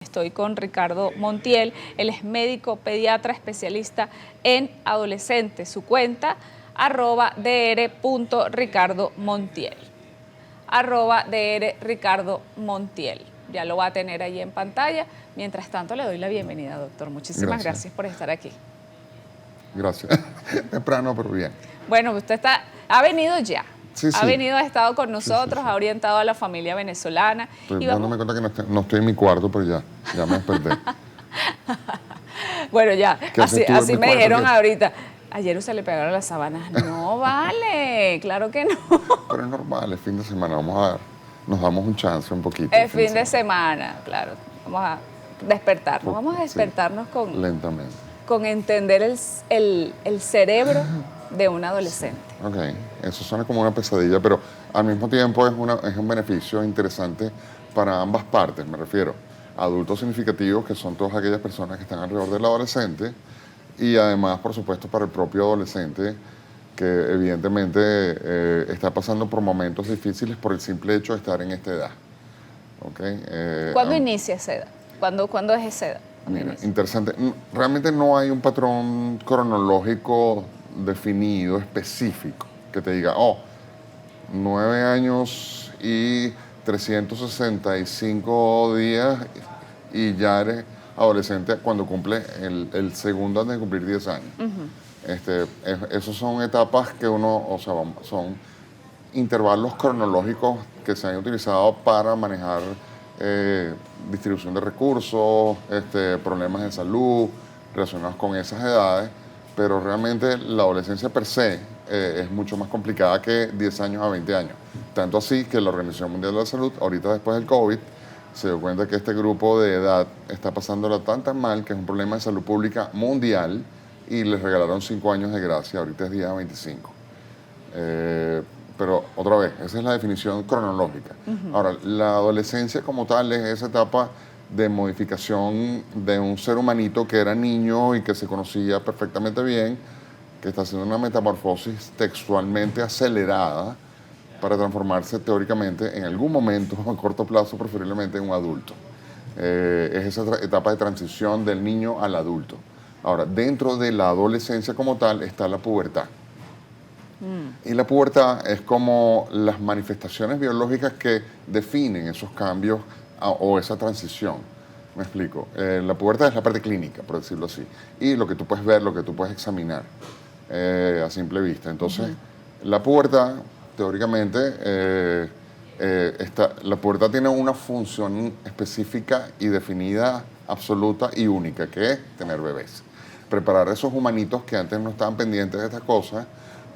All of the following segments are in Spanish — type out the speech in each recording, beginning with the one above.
Estoy con Ricardo Montiel, él es médico pediatra especialista en adolescentes. Su cuenta, @dr.ricardomontiel. @drricardomontiel. Ya lo va a tener ahí en pantalla. Mientras tanto, le doy la bienvenida, doctor. Muchísimas gracias por estar aquí. Gracias. Temprano, pero bien. Bueno, usted ha venido ya. Sí, ha venido, ha estado con nosotros, sí. ha orientado a la familia venezolana. Estoy dándome cuenta que no estoy en mi cuarto, pero ya me desperté. Bueno, ya, así me dijeron que... ahorita. Ayer se le pegaron las sábanas. No vale, claro que no. Pero es normal, es fin de semana, nos damos un chance un poquito. Es fin de semana, claro. Vamos a despertarnos, lentamente. Con entender el cerebro de un adolescente. Ok, eso suena como una pesadilla, pero al mismo tiempo es un beneficio interesante para ambas partes. Me refiero a adultos significativos, que son todas aquellas personas que están alrededor del adolescente, y además, por supuesto, para el propio adolescente, que evidentemente está pasando por momentos difíciles por el simple hecho de estar en esta edad. Okay, ¿Cuándo inicia esa edad? ¿Cuándo es esa edad? Mira, interesante. Realmente no hay un patrón cronológico definido, específico, que te diga, 9 años y 365 días y ya eres adolescente cuando cumple el segundo antes de cumplir 10 años. Esos son etapas que son intervalos cronológicos que se han utilizado para manejar distribución de recursos, problemas de salud relacionados con esas edades, pero realmente la adolescencia per se es mucho más complicada que 10 años a 20 años. Tanto así que la Organización Mundial de la Salud, ahorita después del COVID, se dio cuenta que este grupo de edad está pasándola tan mal que es un problema de salud pública mundial y les regalaron 5 años de gracia, ahorita es día 25. Pero otra vez, esa es la definición cronológica. Ahora, la adolescencia como tal es esa etapa de modificación de un ser humanito que era niño y que se conocía perfectamente bien, que está haciendo una metamorfosis textualmente acelerada para transformarse teóricamente en algún momento, a corto plazo, preferiblemente en un adulto. Es esa etapa de transición del niño al adulto. Ahora, dentro de la adolescencia como tal está la pubertad. Y la pubertad es como las manifestaciones biológicas que definen esos cambios o esa transición. Me explico. La pubertad es la parte clínica, por decirlo así. Y lo que tú puedes ver, lo que tú puedes examinar a simple vista. Entonces, la pubertad, teóricamente, la pubertad tiene una función específica y definida, absoluta y única, que es tener bebés. Preparar a esos humanitos que antes no estaban pendientes de estas cosas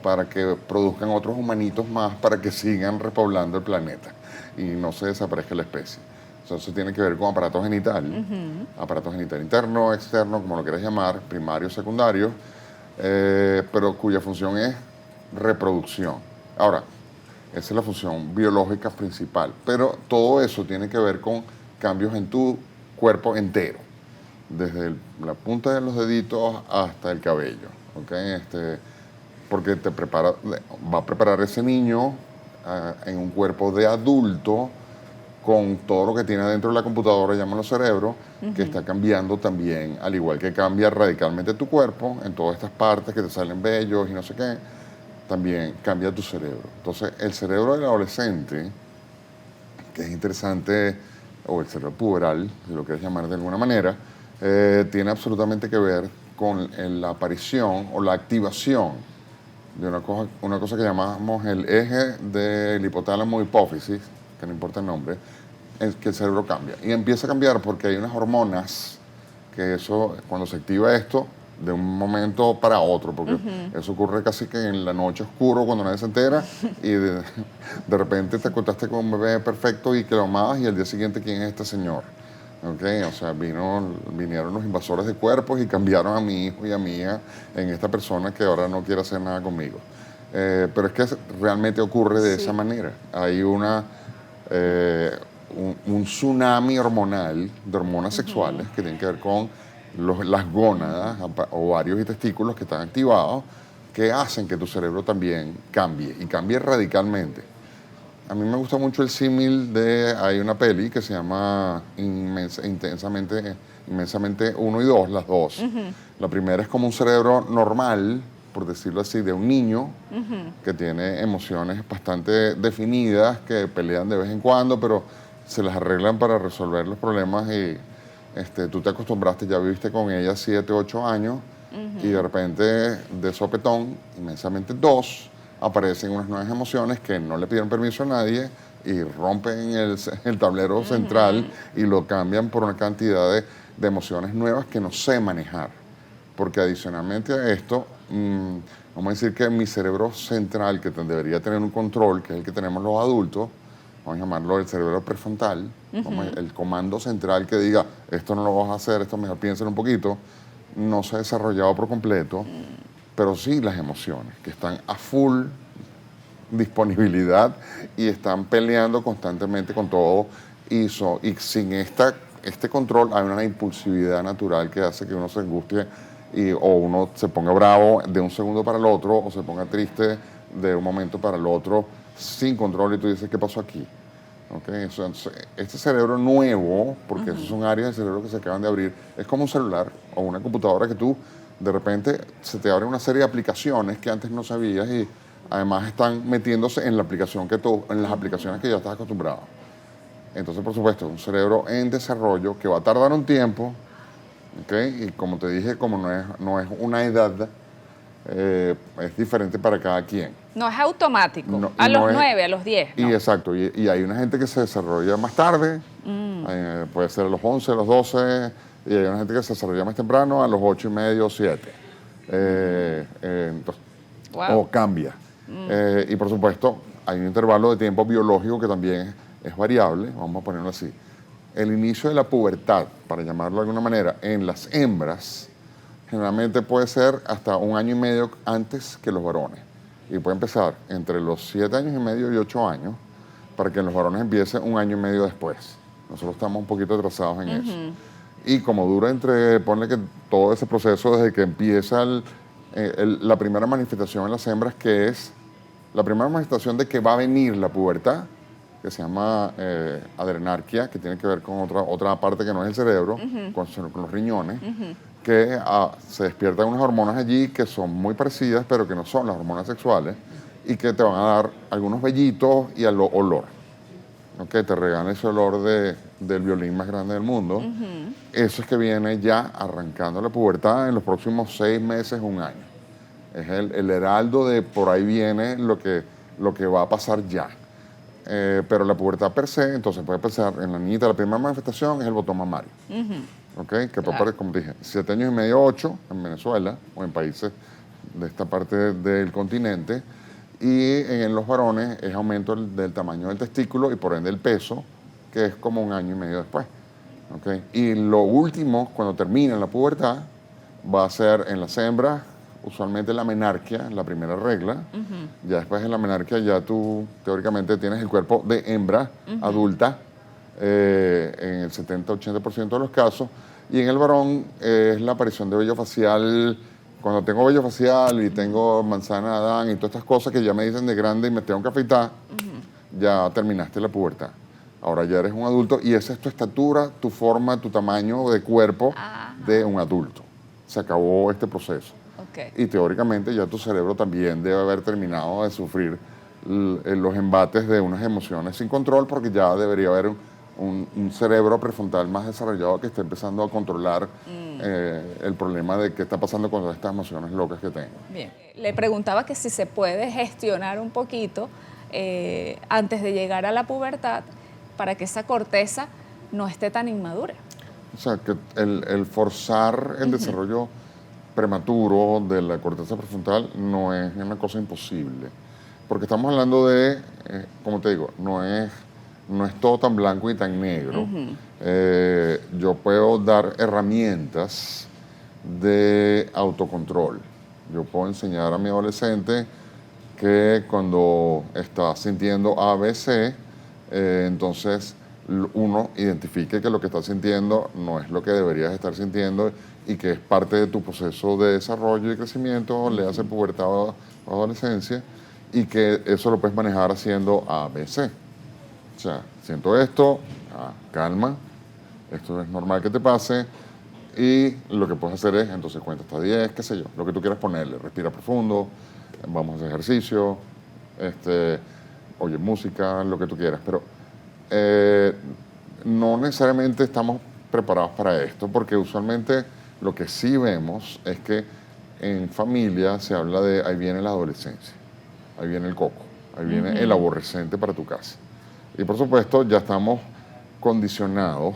para que produzcan otros humanitos más para que sigan repoblando el planeta y no se desaparezca la especie. Eso tiene que ver con aparato genital, aparato genital interno, externo, como lo quieras llamar, primario, secundario, pero cuya función es reproducción. Ahora, esa es la función biológica principal, pero todo eso tiene que ver con cambios en tu cuerpo entero, desde la punta de los deditos hasta el cabello, ¿okay? Porque va a preparar ese niño en un cuerpo de adulto con todo lo que tiene dentro de la computadora, llámalo cerebro, que está cambiando también, al igual que cambia radicalmente tu cuerpo, en todas estas partes que te salen vellos y no sé qué, también cambia tu cerebro. Entonces, el cerebro del adolescente, que es interesante, o el cerebro puberal, si lo quieres llamar de alguna manera, tiene absolutamente que ver con la aparición o la activación de una cosa que llamamos el eje del hipotálamo hipófisis, que no importa el nombre, es que el cerebro cambia. Y empieza a cambiar porque hay unas hormonas que cuando se activa esto, de un momento para otro, porque eso ocurre casi que en la noche oscuro cuando nadie se entera y de repente te acostaste con un bebé perfecto y que lo amabas y al día siguiente, ¿quién es este señor? Okay, o sea, vinieron los invasores de cuerpos y cambiaron a mi hijo y a mi hija en esta persona que ahora no quiere hacer nada conmigo. Pero es que realmente ocurre de esa manera. Hay un tsunami hormonal de hormonas sexuales que tienen que ver con las gónadas, ovarios y testículos que están activados, que hacen que tu cerebro también cambie y cambie radicalmente. a mí me gusta mucho el símil de, hay una peli que se llama Inmensamente 1 y 2, las dos. La primera es como un cerebro normal, por decirlo así, de un niño que tiene emociones bastante definidas, que pelean de vez en cuando, pero se las arreglan para resolver los problemas y tú te acostumbraste, ya viviste con ella 7, 8 años y de repente, de sopetón, Inmensamente 2, aparecen unas nuevas emociones que no le pidieron permiso a nadie y rompen el tablero central y lo cambian por una cantidad de emociones nuevas que no sé manejar. Porque adicionalmente a esto, vamos a decir que mi cerebro central, que debería tener un control, que es el que tenemos los adultos, vamos a llamarlo el cerebro prefrontal, el comando central que diga, esto no lo vas a hacer, esto mejor piénsalo un poquito, no se ha desarrollado por completo, pero sí las emociones, que están a full disponibilidad y están peleando constantemente con todo y sin este control hay una impulsividad natural que hace que uno se angustie o uno se ponga bravo de un segundo para el otro o se ponga triste de un momento para el otro sin control y tú dices, ¿qué pasó aquí? ¿Okay? Este cerebro nuevo, porque esos son áreas del cerebro que se acaban de abrir, es como un celular o una computadora que tú de repente se te abre una serie de aplicaciones que antes no sabías y además están metiéndose en la aplicación en las aplicaciones que ya estás acostumbrado. Entonces, por supuesto, un cerebro en desarrollo que va a tardar un tiempo, ¿okay? Y como te dije, como no es una edad, es diferente para cada quien. No es automático, No, a y los no es- 9, a los 10. Y No. exacto, y hay una gente que se desarrolla más tarde, puede ser a los 11, a los 12, y hay una gente que se desarrolla más temprano, a los 8 y medio, 7. Wow. O cambia. Y por supuesto, hay un intervalo de tiempo biológico que también es variable, vamos a ponerlo así. El inicio de la pubertad, para llamarlo de alguna manera, en las hembras, generalmente puede ser hasta 1 año y medio antes que los varones. Y puede empezar entre los 7 años y medio y 8 años, para que en los varones empiece 1 año y medio después. Nosotros estamos un poquito atrasados en eso. Y como dura ponle que todo ese proceso desde que empieza la primera manifestación en las hembras, que es la primera manifestación de que va a venir la pubertad, que se llama adrenarquia, que tiene que ver con otra parte que no es el cerebro, con los riñones, que se despiertan unas hormonas allí que son muy parecidas, pero que no son las hormonas sexuales, y que te van a dar algunos vellitos y olor. ¿Okay? Te regalan ese olor del violín más grande del mundo. Eso es que viene ya arrancando la pubertad en los próximos 6 meses, 1 año. Es el heraldo de por ahí viene lo que va a pasar ya. Pero la pubertad per se, entonces puede pasar en la niñita, la primera manifestación es el botón mamario. ¿Okay? Que puede aparecer, como te dije, 7 años y medio, 8 en Venezuela o en países de esta parte del continente. Y en los varones es aumento del tamaño del testículo y por ende el peso, que es como 1 año y medio después. ¿Okay? Y lo último, cuando termina la pubertad, va a ser en las hembras, usualmente la menarquia, la primera regla. Ya después de la menarquia ya tú teóricamente tienes el cuerpo de hembra adulta, en el 70-80% de los casos. Y en el varón es la aparición de vello facial. Cuando tengo vello facial y tengo manzana de Adán y todas estas cosas que ya me dicen de grande y me tengo que afeitar, ya terminaste la pubertad. Ahora ya eres un adulto y esa es tu estatura, tu forma, tu tamaño de cuerpo de un adulto. Se acabó este proceso. Okay. Y teóricamente ya tu cerebro también debe haber terminado de sufrir los embates de unas emociones sin control, porque ya debería haber un cerebro prefrontal más desarrollado que esté empezando a controlar el problema de qué está pasando con todas estas emociones locas que tengo. Bien. Le preguntaba que si se puede gestionar un poquito antes de llegar a la pubertad para que esa corteza no esté tan inmadura. O sea, que el forzar el desarrollo prematuro de la corteza prefrontal no es una cosa imposible. Porque estamos hablando de, como te digo, no es todo tan blanco y tan negro. Yo puedo dar herramientas de autocontrol. Yo puedo enseñar a mi adolescente que cuando está sintiendo ABC, entonces uno identifique que lo que está sintiendo no es lo que deberías estar sintiendo y que es parte de tu proceso de desarrollo y crecimiento, le hace pubertad o adolescencia, y que eso lo puedes manejar haciendo A, B, C. O sea, siento esto, calma, esto es normal que te pase, y lo que puedes hacer es, entonces cuenta hasta 10, qué sé yo, lo que tú quieras ponerle, respira profundo, vamos a hacer ejercicio, oye música, lo que tú quieras, pero no necesariamente estamos preparados para esto, porque usualmente lo que sí vemos es que en familia se habla de ahí viene la adolescencia, ahí viene el coco, ahí viene el aborrecente para tu casa. Y por supuesto ya estamos condicionados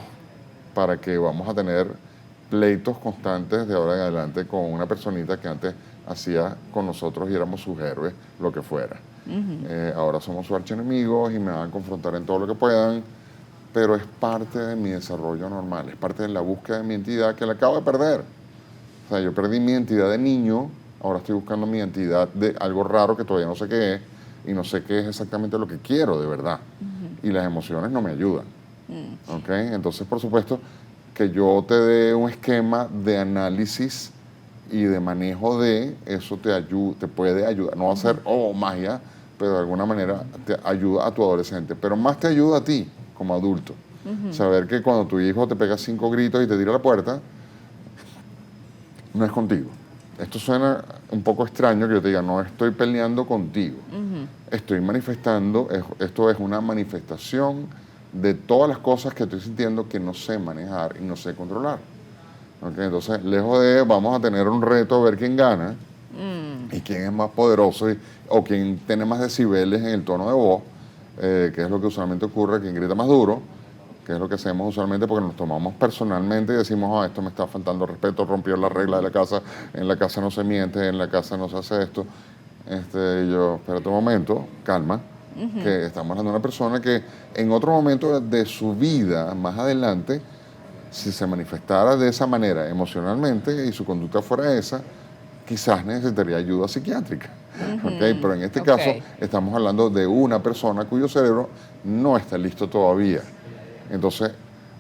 para que vamos a tener pleitos constantes de ahora en adelante con una personita que antes hacía con nosotros y éramos sus héroes, lo que fuera. Ahora somos sus archienemigos y me van a confrontar en todo lo que puedan, pero es parte de mi desarrollo normal, es parte de la búsqueda de mi identidad que la acabo de perder. O sea, yo perdí mi identidad de niño, ahora estoy buscando mi identidad de algo raro que todavía no sé qué es, y no sé qué es exactamente lo que quiero de verdad. Y las emociones no me ayudan. ¿Ok? Entonces, por supuesto, que yo te dé un esquema de análisis y de manejo de eso te puede ayudar. No va a ser, magia, pero de alguna manera te ayuda a tu adolescente. Pero más te ayuda a ti como adulto. Saber que cuando tu hijo te pega 5 gritos y te tira a la puerta, no es contigo. Esto suena un poco extraño que yo te diga, no estoy peleando contigo. Estoy manifestando, esto es una manifestación de todas las cosas que estoy sintiendo que no sé manejar y no sé controlar. ¿Okay? Entonces, lejos de vamos a tener un reto a ver quién gana y quién es más poderoso o quién tiene más decibeles en el tono de voz, que es lo que usualmente ocurre, quién grita más duro, que es lo que hacemos usualmente porque nos tomamos personalmente y decimos, esto me está faltando respeto, rompió la regla de la casa, en la casa no se miente, en la casa no se hace esto. Y yo, espérate un momento, calma, que estamos hablando de una persona que en otro momento de su vida, más adelante, si se manifestara de esa manera emocionalmente y su conducta fuera esa, quizás necesitaría ayuda psiquiátrica. ¿Okay? Pero en este caso estamos hablando de una persona cuyo cerebro no está listo todavía. Entonces,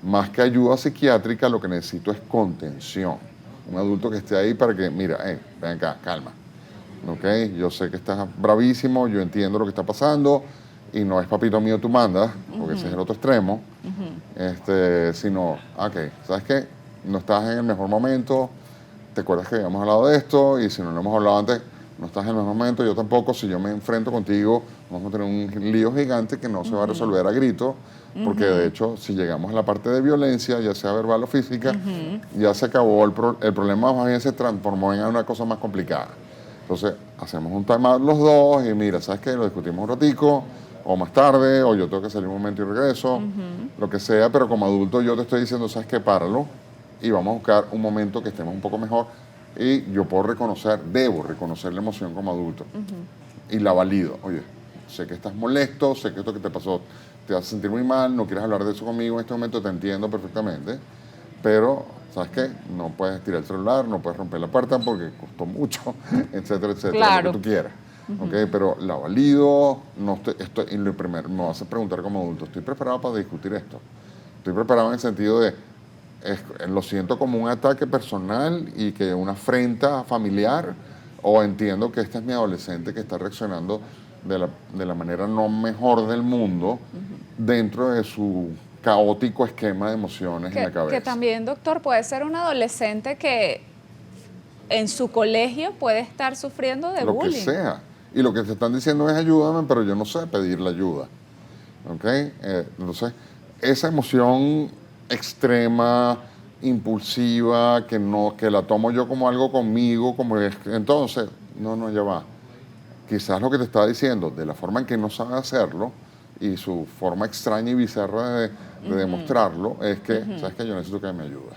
más que ayuda psiquiátrica, lo que necesito es contención. Un adulto que esté ahí para que, mira, ven acá, calma. ¿Okay? Yo sé que estás bravísimo, yo entiendo lo que está pasando y no es papito mío tú mandas, porque ese es el otro extremo, sino, ¿sabes qué? No estás en el mejor momento, te acuerdas que habíamos hablado de esto y si no lo hemos hablado antes, no estás en el mejor momento, yo tampoco, si yo me enfrento contigo, vamos a tener un lío gigante que no se va a resolver a gritos, porque de hecho, si llegamos a la parte de violencia, ya sea verbal o física, ya se acabó el problema, más bien se transformó en una cosa más complicada. Entonces, hacemos un time out los dos y mira, ¿sabes qué? Lo discutimos un ratico, o más tarde, o yo tengo que salir un momento y regreso, lo que sea, pero como adulto yo te estoy diciendo, ¿sabes qué? Páralo y vamos a buscar un momento que estemos un poco mejor y yo puedo debo reconocer la emoción como adulto y la valido. Oye, sé que estás molesto, sé que esto que te pasó te hace sentir muy mal, no quieres hablar de eso conmigo en este momento, te entiendo perfectamente, pero ¿sabes qué? No puedes tirar el celular, no puedes romper la puerta porque costó mucho, etcétera, etcétera, claro. lo que tú quieras. ¿Okay? Pero la valido, y lo primero, me vas a preguntar como adulto, ¿estoy preparado para discutir esto? Estoy preparado en el sentido de, lo siento como un ataque personal y que una afrenta familiar, o entiendo que este es mi adolescente que está reaccionando de la manera no mejor del mundo dentro de su caótico esquema de emociones en la cabeza. Que también, doctor, puede ser un adolescente que en su colegio puede estar sufriendo de bullying. Lo que sea. Y lo que te están diciendo es ayúdame, pero yo no sé pedir la ayuda. ¿Ok? Entonces, esa emoción extrema, impulsiva, que la tomo yo como algo conmigo, entonces, no, ya va. Quizás lo que te está diciendo, de la forma en que no sabe hacerlo, y su forma extraña y bizarra de demostrarlo, es que, ¿sabes qué? Yo necesito que me ayude.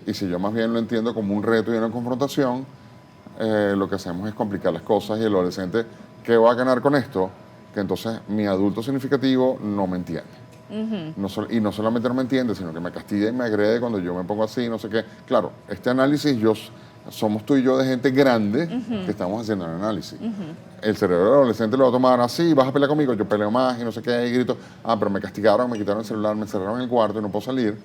Y si yo más bien lo entiendo como un reto y una confrontación, lo que hacemos es complicar las cosas y el adolescente, ¿qué va a ganar con esto? Que entonces mi adulto significativo no me entiende. Y no solamente no me entiende, sino que me castiga y me agrede cuando yo me pongo así, no sé qué. Claro, este análisis somos tú y yo de gente grande que estamos haciendo el análisis. El cerebro del adolescente lo va a tomar así, vas a pelear conmigo, yo peleo más y no sé qué, y grito, pero me castigaron, me quitaron el celular, me encerraron en el cuarto y no puedo salir.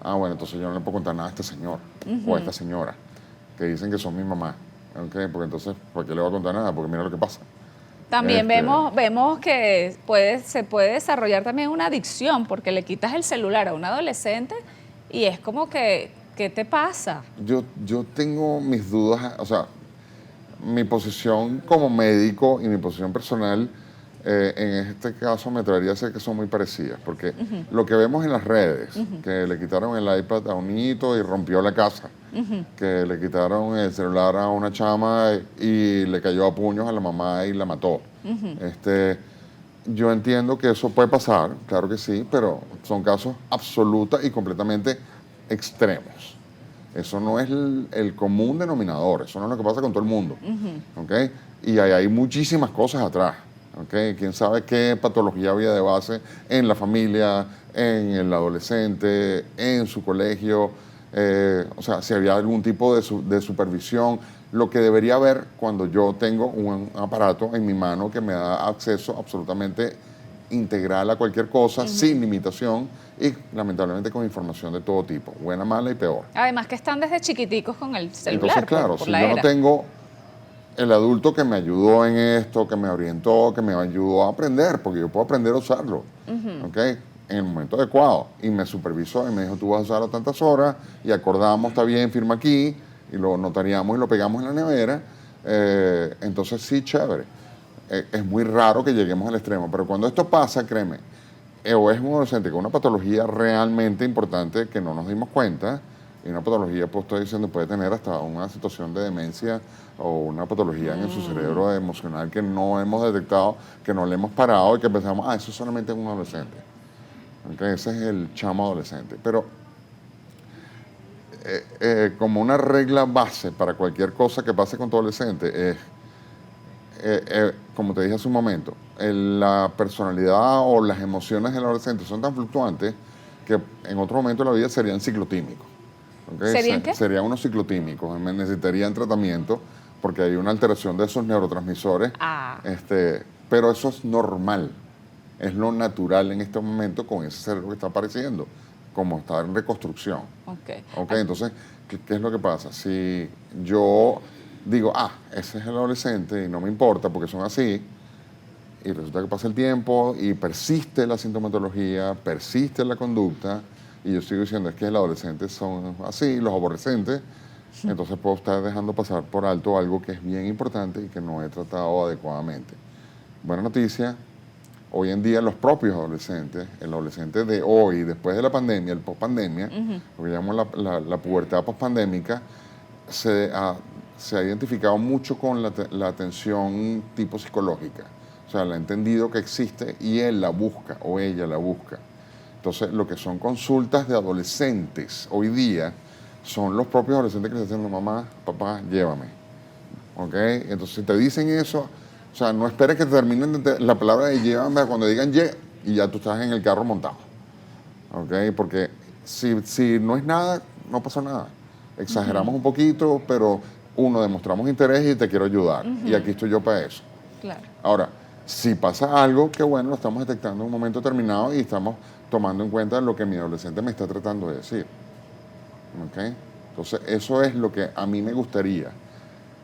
Bueno, entonces yo no le puedo contar nada a este señor o a esta señora que dicen que son mi mamá. ¿Okay? Porque entonces, ¿por qué le voy a contar nada? Porque mira lo que pasa. También vemos que se puede desarrollar también una adicción porque le quitas el celular a un adolescente y es como que, ¿qué te pasa? Yo tengo mis dudas, o sea, mi posición como médico y mi posición personal, en este caso me atrevería a decir que son muy parecidas, porque lo que vemos en las redes, que le quitaron el iPad a un niñito y rompió la casa, que le quitaron el celular a una chama y le cayó a puños a la mamá y la mató. Yo entiendo que eso puede pasar, claro que sí, pero son casos absoluta y completamente extremos. Eso no es el común denominador, eso no es lo que pasa con todo el mundo. ¿Ok? Y hay muchísimas cosas atrás. ¿Ok? Quién sabe qué patología había de base en la familia, en el adolescente, en su colegio, o sea, si había algún tipo de supervisión, lo que debería haber cuando yo tengo un aparato en mi mano que me da acceso absolutamente integral a cualquier cosa, sin limitación y lamentablemente con información de todo tipo, buena, mala y peor. Además que están desde chiquiticos con el celular. Entonces, claro, por si la yo no era. tengo el adulto que me ayudó en esto, que me orientó, que me ayudó a aprender, porque yo puedo aprender a usarlo, ¿ok? En el momento adecuado. Y me supervisó y me dijo, tú vas a usarlo tantas horas y acordamos, está bien, firma aquí, y lo notariamos y lo pegamos en la nevera. Entonces, sí, chévere. Es muy raro que lleguemos al extremo, pero cuando esto pasa, créeme, o es un adolescente con una patología realmente importante que no nos dimos cuenta, y una patología, pues estoy diciendo, puede tener hasta una situación de demencia o una patología en su cerebro emocional que no hemos detectado, que no le hemos parado y que pensamos, eso solamente es un adolescente. Okay, ese es el chamo adolescente. Pero como una regla base para cualquier cosa que pase con tu adolescente es, como te dije hace un momento, la personalidad o las emociones del adolescente son tan fluctuantes que en otro momento de la vida serían ciclotímicos. ¿Okay? ¿Serían qué? Serían unos ciclotímicos, necesitarían tratamiento porque hay una alteración de esos neurotransmisores, pero eso es normal, es lo natural en este momento con ese cerebro que está apareciendo, como está en reconstrucción. Okay, entonces, ¿qué es lo que pasa? Si yo digo, ese es el adolescente y no me importa porque son así, y resulta que pasa el tiempo y persiste la sintomatología, persiste la conducta, y yo sigo diciendo, es que los adolescentes son así, los aborrecentes, entonces puedo estar dejando pasar por alto algo que es bien importante y que no he tratado adecuadamente. Buena noticia, hoy en día los propios adolescentes, el adolescente de hoy, después de la pandemia, el post-pandemia, lo que llamamos la pubertad post-pandémica, se ha identificado mucho con la atención tipo psicológica. O sea, la ha entendido que existe y él la busca o ella la busca. Entonces, lo que son consultas de adolescentes hoy día son los propios adolescentes que le están diciendo, mamá, papá, llévame. ¿Ok? Entonces, si te dicen eso, o sea, no esperes que te terminen la palabra de llévame cuando digan y ya tú estás en el carro montado. ¿Ok? Porque si no es nada, no pasa nada. Exageramos un poquito, pero demostramos interés y te quiero ayudar. Y aquí estoy yo para eso. Claro. Ahora, si pasa algo, qué bueno, lo estamos detectando en un momento determinado y estamos tomando en cuenta lo que mi adolescente me está tratando de decir. ¿Okay? Entonces, eso es lo que a mí me gustaría.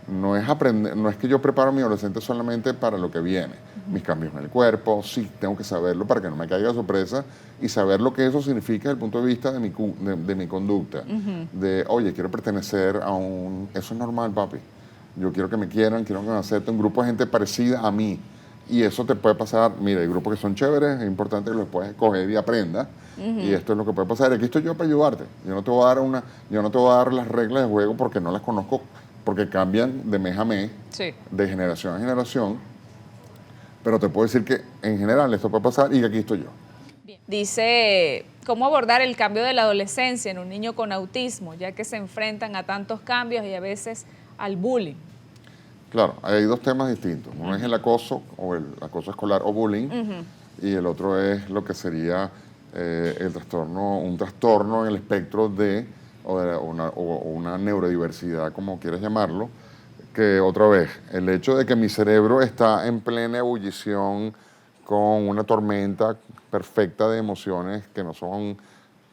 No es aprender, no es que yo preparo a mi adolescente solamente para lo que viene. Mis cambios en el cuerpo, sí, tengo que saberlo para que no me caiga de sorpresa y saber lo que eso significa desde el punto de vista de mi conducta. De, oye, quiero pertenecer a un... Eso es normal, papi. Yo quiero que me quieran, quiero que me acepten, un grupo de gente parecida a mí. Y eso te puede pasar, mira, hay grupos que son chéveres, es importante que los puedas escoger y aprendas. Y esto es lo que puede pasar. Aquí estoy yo para ayudarte. Yo no te voy a dar las reglas de juego porque no las conozco, porque cambian de mes a mes, de generación a generación. Pero te puedo decir que en general esto puede pasar y aquí estoy yo. Bien. Dice, ¿cómo abordar el cambio de la adolescencia en un niño con autismo, ya que se enfrentan a tantos cambios y a veces al bullying? Claro, hay dos temas distintos. Uno es el acoso o el acoso escolar o bullying y el otro es lo que sería un trastorno en el espectro de una neurodiversidad, como quieras llamarlo, que otra vez, el hecho de que mi cerebro está en plena ebullición con una tormenta perfecta de emociones que no son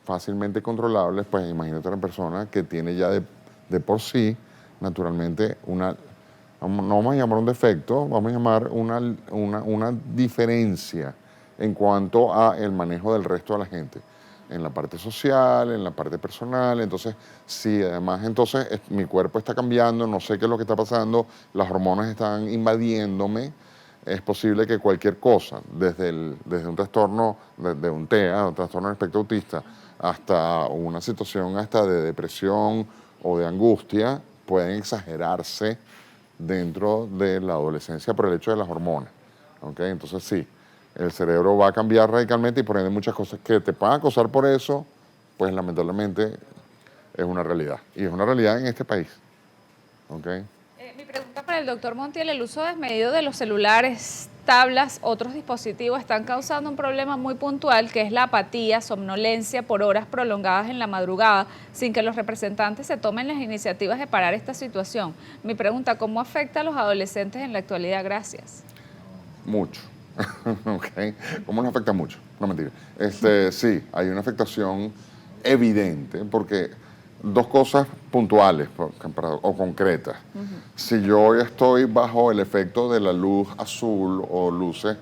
fácilmente controlables, pues imagínate una persona que tiene ya de por sí, naturalmente, no vamos a llamar un defecto, vamos a llamar una diferencia en cuanto a el manejo del resto de la gente, en la parte social, en la parte personal. Entonces, sí, además, entonces mi cuerpo está cambiando, no sé qué es lo que está pasando, las hormonas están invadiéndome. Es posible que cualquier cosa, desde un trastorno, de un TEA, un trastorno del espectro autista, hasta una situación hasta de depresión o de angustia, pueden exagerarse dentro de la adolescencia por el hecho de las hormonas. ¿Okay? Entonces sí, el cerebro va a cambiar radicalmente y por ende muchas cosas que te puedan acosar por eso, pues lamentablemente es una realidad. Y es una realidad en este país. ¿Okay? Mi pregunta para el doctor Montiel: el uso desmedido de los celulares, tablas, otros dispositivos están causando un problema muy puntual, que es la apatía, somnolencia por horas prolongadas en la madrugada, sin que los representantes se tomen las iniciativas de parar esta situación. Mi pregunta: ¿cómo afecta a los adolescentes en la actualidad? Gracias. Mucho. ¿Okay? ¿Cómo nos afecta mucho? No, mentira. Sí, hay una afectación evidente porque dos cosas puntuales o concretas. Si yo estoy bajo el efecto de la luz azul o luces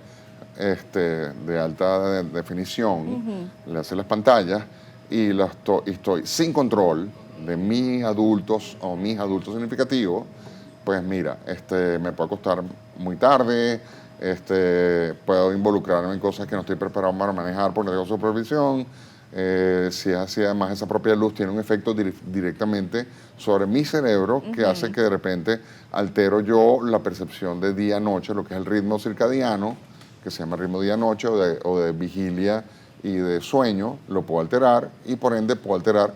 de alta definición, le hace las pantallas y estoy sin control de mis adultos o mis adultos significativos, pues mira, me puedo acostar muy tarde, puedo involucrarme en cosas que no estoy preparado para manejar por no tengo supervisión. Si es así, además esa propia luz tiene un efecto directamente sobre mi cerebro que hace que de repente altero yo la percepción de día-noche, lo que es el ritmo circadiano, que se llama ritmo día-noche o de vigilia y de sueño, lo puedo alterar y por ende puedo alterar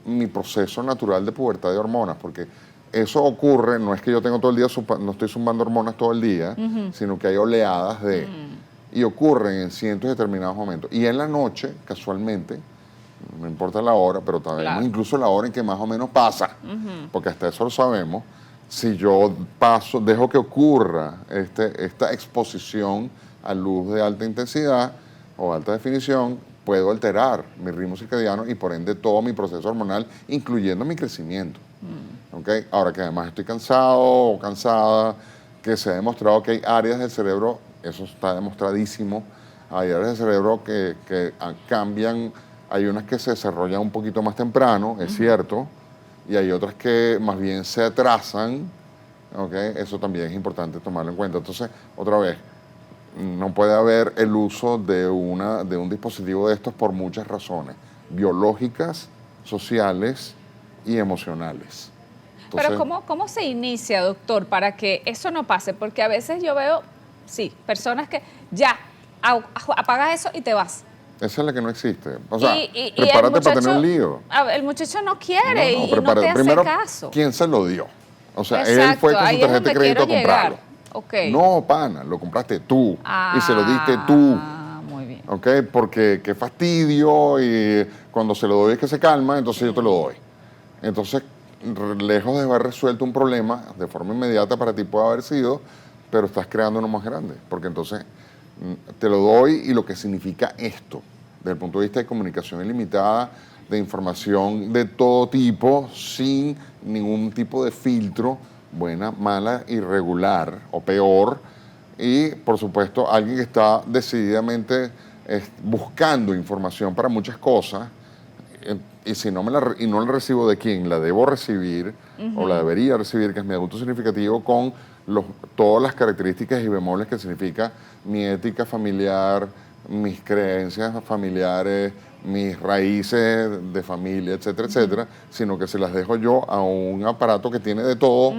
mi proceso natural de pubertad de hormonas, porque eso ocurre, no es que yo tengo todo el día, no estoy zumbando hormonas todo el día, sino que hay oleadas y ocurren en cientos determinados momentos. Y en la noche, casualmente, no importa la hora, pero sabemos incluso la hora en que más o menos pasa, porque hasta eso lo sabemos. Si yo dejo que ocurra esta exposición a luz de alta intensidad o alta definición, puedo alterar mi ritmo circadiano y por ende todo mi proceso hormonal, incluyendo mi crecimiento. ¿Okay? Ahora que además estoy cansado o cansada, que se ha demostrado que hay áreas del cerebro, eso está demostradísimo, hay áreas del cerebro que cambian, hay unas que se desarrollan un poquito más temprano, es cierto, y hay otras que más bien se atrasan, ¿okay? Eso también es importante tomarlo en cuenta. Entonces, otra vez, no puede haber el uso de un dispositivo de estos por muchas razones, biológicas, sociales y emocionales. Entonces, pero ¿cómo se inicia, doctor, para que eso no pase? Porque a veces yo veo, sí, personas que ya, apagas eso y te vas. esa es la que no existe. O sea, y prepárate para tener un lío. El muchacho no quiere y no te hace primero, caso. ¿quién se lo dio? O sea, Exacto, él fue con su ahí es tarjeta donde de crédito a quiero comprarlo. llegar. Okay. No, pana, lo compraste tú y se lo diste tú. Muy bien. ¿Ok? Porque qué fastidio y cuando se lo doy es que se calma, entonces yo te lo doy. Entonces, lejos de haber resuelto un problema de forma inmediata para ti puede haber sido, pero estás creando uno más grande. Porque entonces te lo doy y lo que significa esto, desde el punto de vista de comunicación ilimitada, de información de todo tipo, sin ningún tipo de filtro, buena, mala, irregular o peor. Y, por supuesto, alguien que está decididamente buscando información para muchas cosas, y si no no la recibo de quien la debo recibir o la debería recibir, que es mi adulto significativo, con todas las características y bemoles que significa mi ética familiar, mis creencias familiares, mis raíces de familia, etcétera, etcétera, sino que se las dejo yo a un aparato que tiene de todo,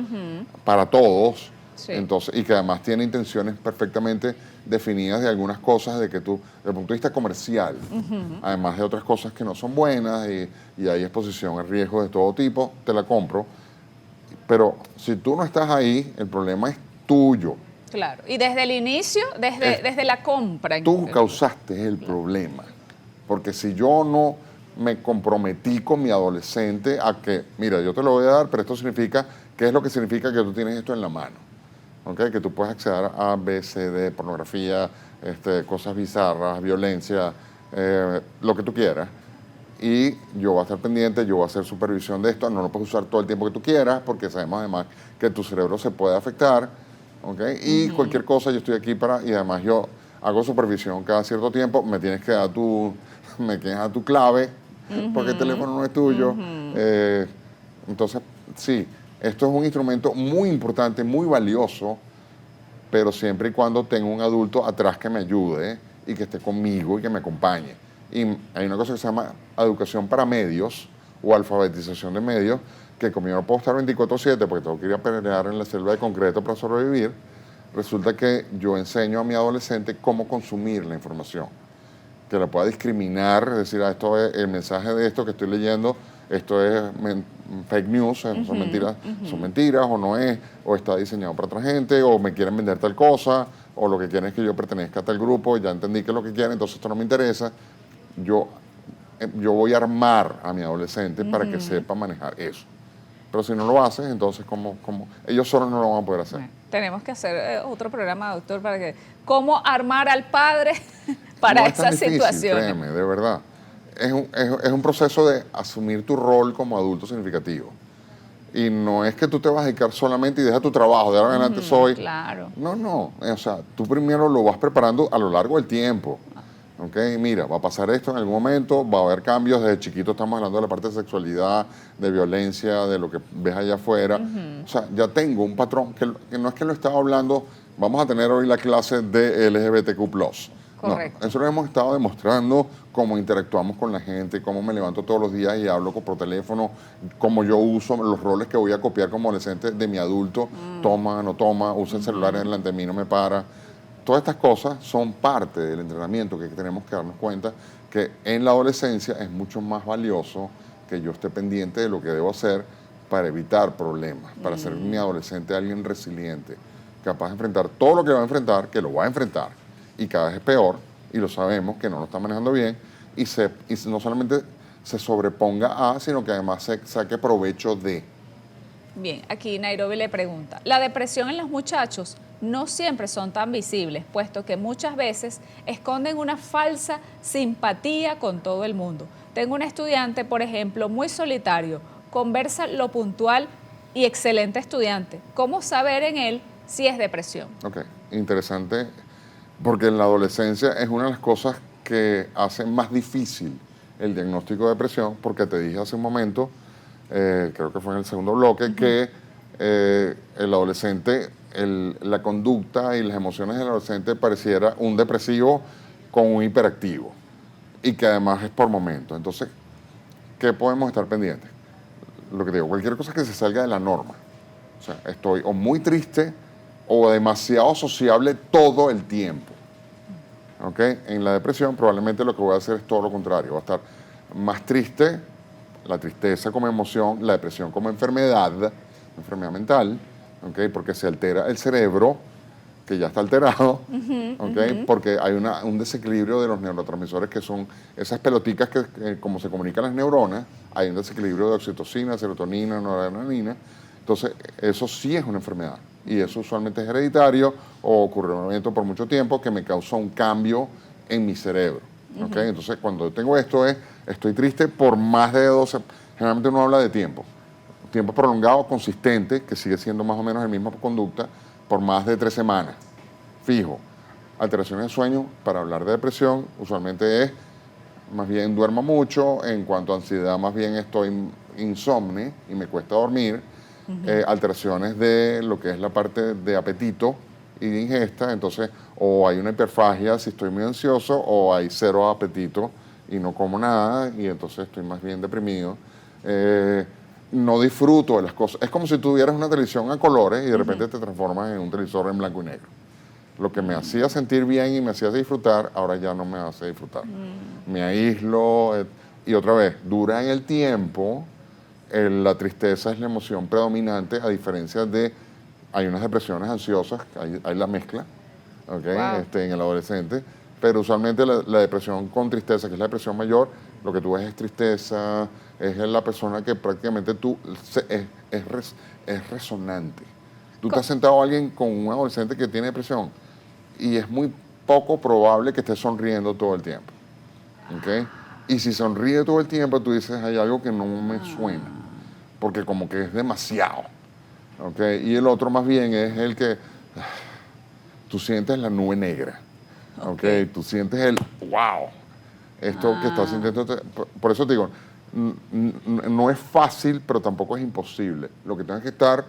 para todos. Sí. Entonces, y que además tiene intenciones perfectamente definidas de algunas cosas de que tú, desde el punto de vista comercial, además de otras cosas que no son buenas y hay exposición a riesgos de todo tipo, te la compro. Pero si tú no estás ahí, el problema es tuyo. Claro, y desde el inicio, desde la compra. Tú causaste el problema. Porque si yo no me comprometí con mi adolescente a que, mira, yo te lo voy a dar, pero esto significa, ¿qué es lo que significa que tú tienes esto en la mano? ¿Okay? Que tú puedes acceder a B, C, D, pornografía, cosas bizarras, violencia, lo que tú quieras. y yo voy a estar pendiente, yo voy a hacer supervisión de esto, no lo puedes usar todo el tiempo que tú quieras, porque sabemos además que tu cerebro se puede afectar, ¿ok? Y cualquier cosa yo estoy aquí para, y además yo hago supervisión cada cierto tiempo, me tienes que dar tu clave, porque el teléfono no es tuyo. Entonces, sí, esto es un instrumento muy importante, muy valioso, pero siempre y cuando tenga un adulto atrás que me ayude y que esté conmigo y que me acompañe. Y hay una cosa que se llama educación para medios o alfabetización de medios, que como yo no puedo estar 24/7 porque tengo que ir a pelear en la selva de concreto para sobrevivir, resulta que yo enseño a mi adolescente cómo consumir la información, que la pueda discriminar, es decir, esto es el mensaje de esto que estoy leyendo, esto es fake news, son mentiras o no es, o está diseñado para otra gente, o me quieren vender tal cosa, o lo que quieren es que yo pertenezca a tal grupo, ya entendí que es lo que quieren, entonces esto no me interesa. Yo voy a armar a mi adolescente para que sepa manejar eso. Pero si no lo haces, entonces ellos solos no lo van a poder hacer. Bueno, tenemos que hacer otro programa, doctor, para que cómo armar al padre para No es tan esas difícil, situaciones. créeme, de verdad. Es un proceso de asumir tu rol como adulto significativo. Y no es que tú te vas a dedicar solamente y deja tu trabajo, de ahora en adelante soy... Claro. No. O sea, tú primero lo vas preparando a lo largo del tiempo. ¿Ok? Mira, va a pasar esto en algún momento, va a haber cambios. Desde chiquito estamos hablando de la parte de sexualidad, de violencia, de lo que ves allá afuera. O sea, ya tengo un patrón que no es que lo estaba hablando, vamos a tener hoy la clase de LGBTQ+. Correcto. No, eso lo hemos estado demostrando, cómo interactuamos con la gente, cómo me levanto todos los días y hablo por teléfono, cómo yo uso los roles que voy a copiar como adolescente de mi adulto, toma, no toma, usa el celular delante de mí, no me para. Todas estas cosas son parte del entrenamiento que tenemos que darnos cuenta que en la adolescencia es mucho más valioso que yo esté pendiente de lo que debo hacer para evitar problemas, para ser mi adolescente alguien resiliente, capaz de enfrentar todo lo que va a enfrentar, que lo va a enfrentar, y cada vez es peor, y lo sabemos que no lo está manejando bien, y no solamente se sobreponga a, sino que además se saque provecho de. Bien, aquí Nairobi le pregunta, la depresión en los muchachos no siempre son tan visibles, puesto que muchas veces esconden una falsa simpatía con todo el mundo. Tengo un estudiante, por ejemplo, muy solitario, conversa lo puntual y excelente estudiante. ¿Cómo saber en él si es depresión? Ok, interesante, porque en la adolescencia es una de las cosas que hace más difícil el diagnóstico de depresión, porque te dije hace un momento, creo que fue en el segundo bloque, que el adolescente, la conducta y las emociones del adolescente pareciera un depresivo con un hiperactivo, y que además es por momentos. Entonces, ¿qué podemos estar pendientes? Lo que digo, cualquier cosa que se salga de la norma. O sea, estoy o muy triste o demasiado sociable todo el tiempo. ¿Ok? En la depresión probablemente lo que voy a hacer es todo lo contrario. Voy a estar más triste, la tristeza como emoción, la depresión como enfermedad mental, ¿ok? Porque se altera el cerebro, que ya está alterado, ¿ok? Porque hay un desequilibrio de los neurotransmisores, que son esas peloticas que como se comunican las neuronas, hay un desequilibrio de oxitocina, serotonina, noradrenalina. Entonces, eso sí es una enfermedad. Y eso usualmente es hereditario o ocurre un evento por mucho tiempo que me causó un cambio en mi cerebro. ¿Okay? Entonces, cuando tengo esto estoy triste por más de 12, generalmente uno habla de tiempo prolongado, consistente, que sigue siendo más o menos la misma conducta, por más de 3 semanas. Fijo. Alteraciones de sueño, para hablar de depresión, usualmente es, más bien duermo mucho, en cuanto a ansiedad, más bien estoy insomne y me cuesta dormir. Alteraciones de lo que es la parte de apetito y de ingesta, entonces o hay una hiperfagia si estoy muy ansioso, o hay cero apetito y no como nada, y entonces estoy más bien deprimido. No disfruto de las cosas. Es como si tuvieras una televisión a colores y de repente te transformas en un televisor en blanco y negro. Lo que me hacía sentir bien y me hacía disfrutar, ahora ya no me hace disfrutar. Me aíslo, y otra vez, dura en el tiempo. La tristeza es la emoción predominante, a diferencia de, hay unas depresiones ansiosas, hay la mezcla, ¿okay? Wow. En el adolescente, pero usualmente la depresión con tristeza, que es la depresión mayor, lo que tú ves es tristeza, es la persona que prácticamente es resonante. Tú te has sentado a alguien con un adolescente que tiene depresión y es muy poco probable que esté sonriendo todo el tiempo. ¿Okay? Y si sonríe todo el tiempo, tú dices, hay algo que no me suena, porque como que es demasiado. ¿Ok? Y el otro más bien es el que tú sientes la nube negra. ¿Ok? Tú sientes el, wow, esto que estás sintiendo. Por eso te digo, no es fácil, pero tampoco es imposible. Lo que tienes que estar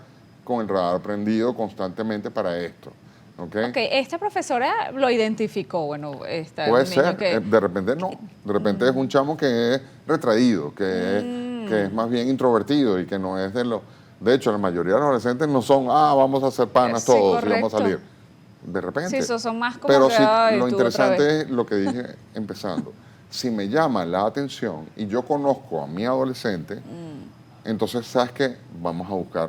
con el radar prendido constantemente para esto. ¿Ok? Esta profesora lo identificó, bueno, Puede un niño ser, que... de repente no. De repente es un chamo que es retraído, que es más bien introvertido y que no es de los... De hecho, la mayoría de los adolescentes no son, vamos a hacer panas Sí, todos y vamos a correcto. salir. De repente. Sí, eso son más como Pero que, sí, ay, lo tú otra vez. interesante es lo que dije empezando. Si me llama la atención y yo conozco a mi adolescente, entonces, ¿sabes qué? Vamos a buscar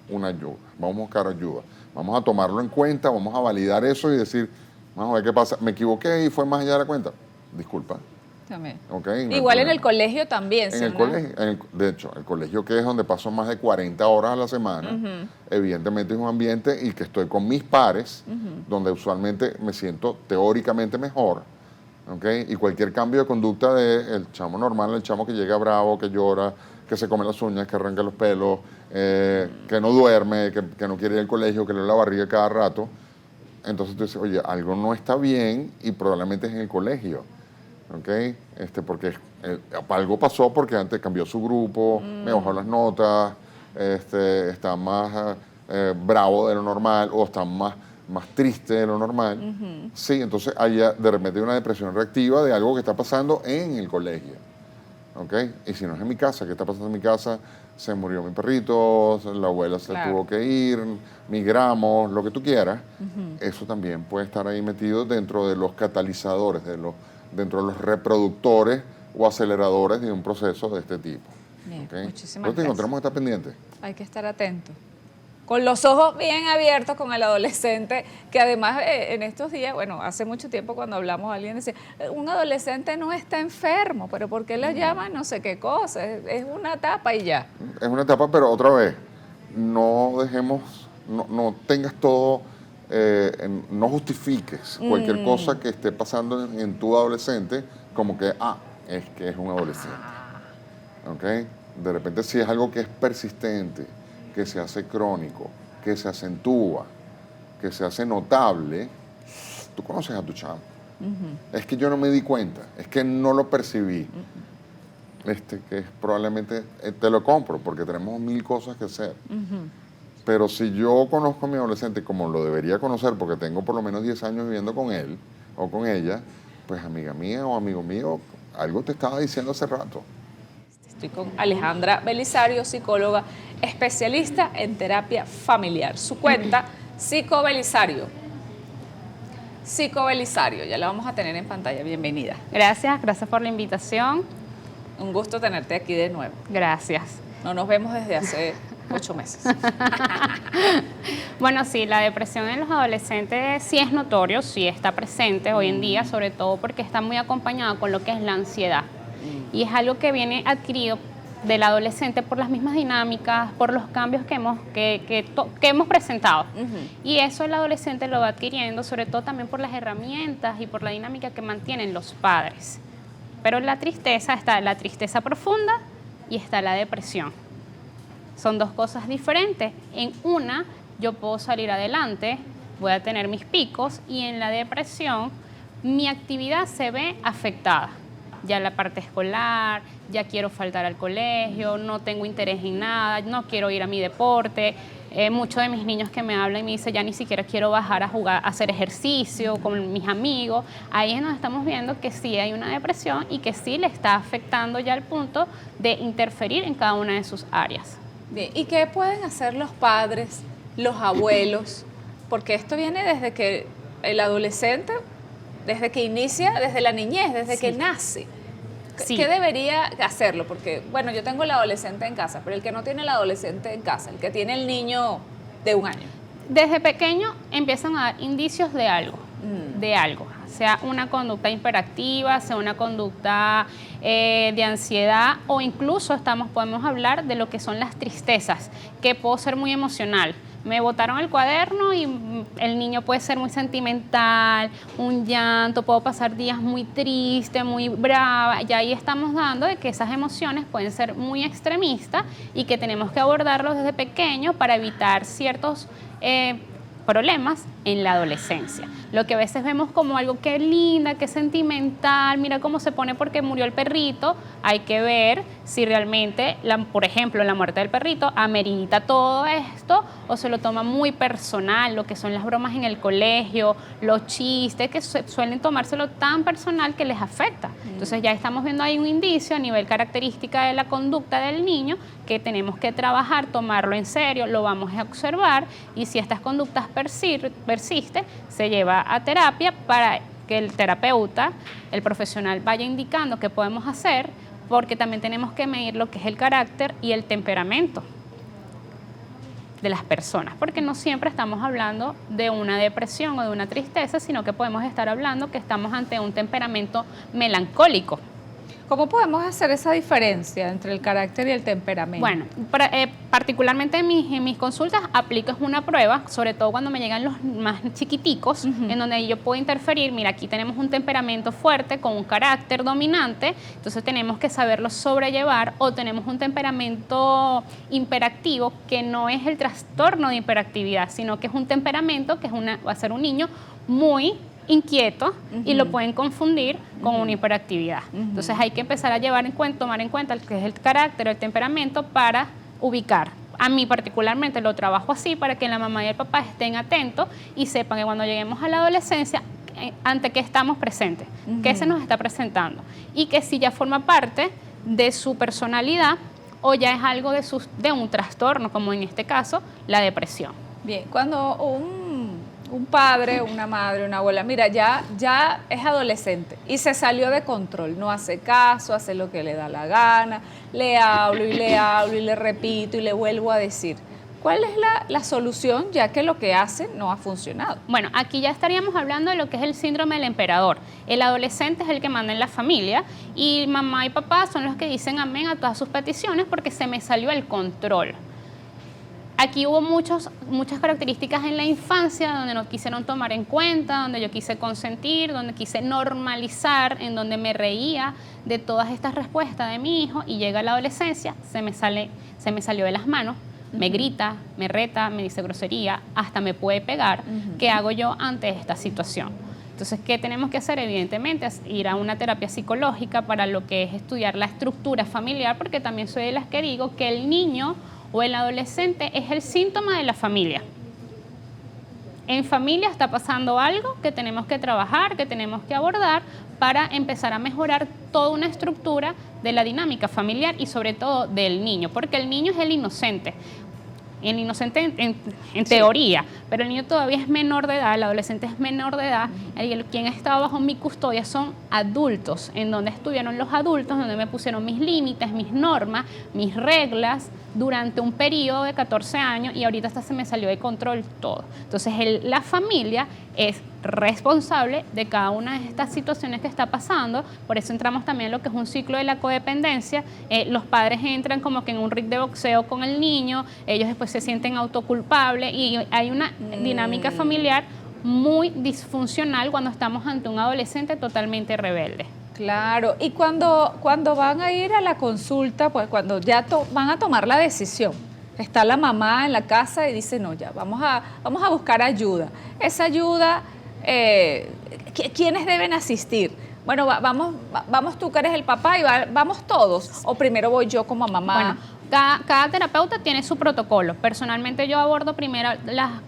una ayuda, vamos a buscar ayuda. Vamos a tomarlo en cuenta, vamos a validar eso y decir, vamos a ver qué pasa. Me equivoqué y fue más allá de la cuenta. Disculpa. También. Okay, no Igual en el colegio también. En el colegio, de hecho, el colegio que es donde paso más de 40 horas a la semana, evidentemente es un ambiente y que estoy con mis pares, donde usualmente me siento teóricamente mejor. ¿Okay? Y cualquier cambio de conducta del chamo normal, el chamo que llega bravo, que llora, que se come las uñas, que arranca los pelos, que no duerme, que no quiere ir al colegio, que le da la barriga cada rato, entonces tú dices, oye, algo no está bien y probablemente es en el colegio. ¿Okay? Porque algo pasó porque antes cambió su grupo, me bajó las notas, está más bravo de lo normal o está más triste de lo normal. Sí, entonces hay de repente una depresión reactiva de algo que está pasando en el colegio. ¿Okay? Y si no es en mi casa, ¿qué está pasando en mi casa? Se murió mi perrito, la abuela se tuvo que ir, migramos, lo que tú quieras. Eso también puede estar ahí metido dentro de los catalizadores, dentro de los reproductores o aceleradores de un proceso de este tipo. Bien, ¿Okay? muchísimas Entonces gracias. encontramos que estar pendientes. Hay que estar atentos. Con los ojos bien abiertos con el adolescente, que además en estos días, bueno, hace mucho tiempo cuando hablamos, alguien decía, un adolescente no está enfermo, pero ¿por qué le llaman no sé qué cosa? Es una etapa y ya. Es una etapa, pero otra vez, no dejemos, no tengas todo, no justifiques cualquier cosa que esté pasando en tu adolescente como que, es que es un adolescente. ¿Ok? De repente si es algo que es persistente, que se hace crónico, que se acentúa, que se hace notable, tú conoces a tu chamo. Es que yo no me di cuenta, es que no lo percibí. Que probablemente te lo compro porque tenemos 1000 cosas que hacer. Pero si yo conozco a mi adolescente como lo debería conocer porque tengo por lo menos 10 años viviendo con él o con ella, pues amiga mía o amigo mío, algo te estaba diciendo hace rato. Estoy con Alejandra Belisario, psicóloga especialista en terapia familiar. Su cuenta, Psicobelisario. Psicobelisario, ya la vamos a tener en pantalla. Bienvenida. Gracias por la invitación. Un gusto tenerte aquí de nuevo. Gracias. No nos vemos desde hace 8 meses. Bueno, sí, la depresión en los adolescentes sí es notorio, sí está presente hoy en día, sobre todo porque está muy acompañada con lo que es la ansiedad. Y es algo que viene adquirido del adolescente por las mismas dinámicas, por los cambios que hemos presentado. Y eso el adolescente lo va adquiriendo, sobre todo también por las herramientas y por la dinámica que mantienen los padres. Pero la tristeza, está la tristeza profunda y está la depresión. Son dos cosas diferentes. En una, yo puedo salir adelante, voy a tener mis picos, y en la depresión, mi actividad se ve afectada. Ya la parte escolar, ya quiero faltar al colegio, no tengo interés en nada, no quiero ir a mi deporte. Muchos de mis niños que me hablan y me dicen, ya ni siquiera quiero bajar a jugar, a hacer ejercicio con mis amigos. Ahí es donde estamos viendo que sí hay una depresión y que sí le está afectando ya al punto de interferir en cada una de sus áreas. Bien, ¿y qué pueden hacer los padres, los abuelos? Porque esto viene desde que el adolescente, desde que inicia, desde la niñez, desde que nace. Sí. ¿Qué debería hacerlo? Porque, bueno, yo tengo el adolescente en casa, pero el que no tiene el adolescente en casa, el que tiene el niño de 1 año. Desde pequeño empiezan a dar indicios de algo, sea una conducta hiperactiva, sea una conducta de ansiedad, o incluso podemos hablar de lo que son las tristezas, que puedo ser muy emocional, me botaron el cuaderno y el niño puede ser muy sentimental, un llanto, puedo pasar días muy triste, muy brava, y ahí estamos dando de que esas emociones pueden ser muy extremistas y que tenemos que abordarlos desde pequeños para evitar ciertos problemas en la adolescencia. Lo que a veces vemos como algo que linda, que sentimental, mira cómo se pone porque murió el perrito, hay que ver si realmente, por ejemplo, la muerte del perrito amerita todo esto o se lo toma muy personal, lo que son las bromas en el colegio, los chistes, que suelen tomárselo tan personal que les afecta. Entonces ya estamos viendo ahí un indicio a nivel característica de la conducta del niño que tenemos que trabajar, tomarlo en serio, lo vamos a observar y si estas conductas persisten, se lleva a terapia para que el terapeuta, el profesional vaya indicando qué podemos hacer, porque también tenemos que medir lo que es el carácter y el temperamento de las personas, porque no siempre estamos hablando de una depresión o de una tristeza, sino que podemos estar hablando que estamos ante un temperamento melancólico. ¿Cómo podemos hacer esa diferencia entre el carácter y el temperamento? Bueno, particularmente en mis consultas aplico una prueba, sobre todo cuando me llegan los más chiquiticos, en donde yo puedo interferir, mira, aquí tenemos un temperamento fuerte con un carácter dominante, entonces tenemos que saberlo sobrellevar, o tenemos un temperamento hiperactivo que no es el trastorno de hiperactividad, sino que es un temperamento que va a ser un niño muy inquieto y lo pueden confundir con una hiperactividad. Entonces hay que empezar a tomar en cuenta qué es el carácter, el temperamento para ubicar. A mí particularmente lo trabajo así para que la mamá y el papá estén atentos y sepan que cuando lleguemos a la adolescencia, ante qué estamos presentes, qué se nos está presentando y que si ya forma parte de su personalidad o ya es algo de un trastorno, como en este caso la depresión. Bien, cuando un padre, una madre, una abuela, mira, ya es adolescente y se salió de control, no hace caso, hace lo que le da la gana, le hablo y le repito y le vuelvo a decir. ¿Cuál es la solución, ya que lo que hace no ha funcionado? Bueno, aquí ya estaríamos hablando de lo que es el síndrome del emperador. El adolescente es el que manda en la familia y mamá y papá son los que dicen amén a todas sus peticiones porque se me salió el control. Aquí hubo muchas características en la infancia donde no quisieron tomar en cuenta, donde yo quise consentir, donde quise normalizar, en donde me reía de todas estas respuestas de mi hijo y llega la adolescencia, se me salió de las manos, me grita, me reta, me dice grosería, hasta me puede pegar. ¿Qué hago yo ante esta situación? Entonces, ¿qué tenemos que hacer? Evidentemente, es ir a una terapia psicológica para lo que es estudiar la estructura familiar, porque también soy de las que digo que el niño o el adolescente es el síntoma de la familia. En familia está pasando algo que tenemos que trabajar, que tenemos que abordar para empezar a mejorar toda una estructura de la dinámica familiar y sobre todo del niño, porque el niño es el inocente en teoría, pero el niño todavía es menor de edad, el adolescente es menor de edad, y quien ha estado bajo mi custodia son adultos, en donde estuvieron los adultos, donde me pusieron mis límites, mis normas, mis reglas, durante un periodo de 14 años y ahorita hasta se me salió de control todo. Entonces la familia es responsable de cada una de estas situaciones que está pasando, por eso entramos también en lo que es un ciclo de la codependencia. Los padres entran como que en un ring de boxeo con el niño, ellos después se sienten autoculpables y hay una dinámica familiar muy disfuncional cuando estamos ante un adolescente totalmente rebelde. Claro, y cuando van a ir a la consulta, pues cuando ya van a tomar la decisión, está la mamá en la casa y dice, no, ya, vamos a buscar ayuda. Esa ayuda, ¿quiénes deben asistir? Bueno, vamos tú que eres el papá y vamos todos, o primero voy yo como mamá. Bueno, cada terapeuta tiene su protocolo. Personalmente yo abordo primero